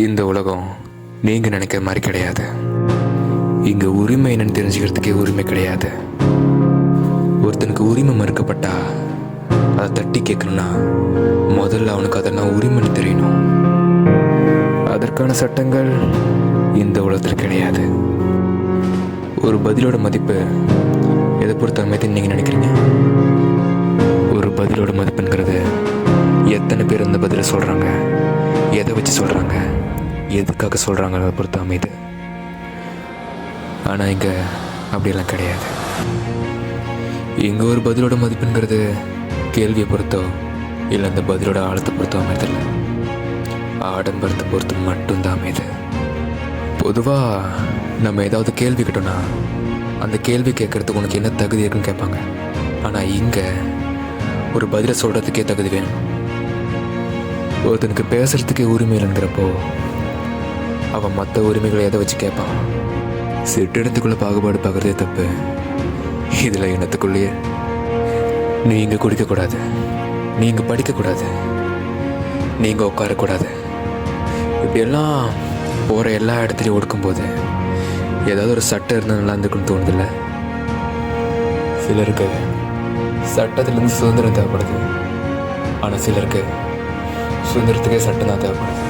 இந்த உலகம் நீங்க நினைக்கிற மாதிரி கிடையாது. இங்க உரிமை என்னன்னு தெரிஞ்சுக்கிறதுக்கே உரிமை கிடையாது. ஒருத்தனுக்கு உரிமை மறுக்கப்பட்டா அதை தட்டி கேட்கணும்னா முதல்ல அவனுக்கு அதெல்லாம் உரிமைன்னு தெரியணும். அதற்கான சட்டங்கள் இந்த உலகத்தில் கிடையாது. ஒரு பதிலோட மதிப்பு எதை பொறுத்த அமைதின்னு நீங்க நினைக்கிறீங்க? ஒரு பதிலோட மதிப்புங்கிறது எத்தனை பேர் இந்த பதிலை சொல்றாங்க, எதை வச்சு சொல்றாங்க, எதுக்காக சொல்றாங்க அதை பொறுத்த அமைது. ஆனா இங்க அப்படியெல்லாம் கிடையாது. இங்க ஒரு பதிலோட மதிப்புங்கிறது கேள்வியை பொறுத்தோ இல்லை அந்த பதிலோட ஆழத்தை பொறுத்தோ அமைதில்லை, ஆடம்பரத்தை பொறுத்து மட்டும்தான் அமைது. பொதுவாக நம்ம ஏதாவது கேள்வி கேட்டோம்னா அந்த கேள்வி கேட்கறதுக்கு உனக்கு என்ன தகுதி இருக்குன்னு கேட்பாங்க. ஆனால் இங்கே ஒரு பதிலை சொல்கிறதுக்கே தகுதி வேணும். ஒருத்தனுக்கு பேசுறதுக்கே உரிமை இல்லைங்கிறப்போ அவன் மற்ற உரிமைகளை எதை வச்சு கேட்பான்? சிற்றிடத்துக்குள்ளே பாகுபாடு பார்க்குறதே தப்பு. இதில் இனத்துக்குள்ளேயே நீங்கள் குடிக்கக்கூடாது, நீங்கள் படிக்கக்கூடாது, நீங்கள் உட்காரக்கூடாது, இப்படியெல்லாம் போகிற எல்லா இடத்துலையும் ஒடுக்கும்போது ஏதாவது ஒரு சட்டம் இருந்தால் நல்லா இருந்துக்குன்னு தோணுதில்ல? சிலருக்கு சட்டத்திலேருந்து சுதந்திரம் தேவைப்படுது, ஆனால் சிலருக்கு சுதந்திரத்துக்கே சட்டம் தான் தேவைப்படுது.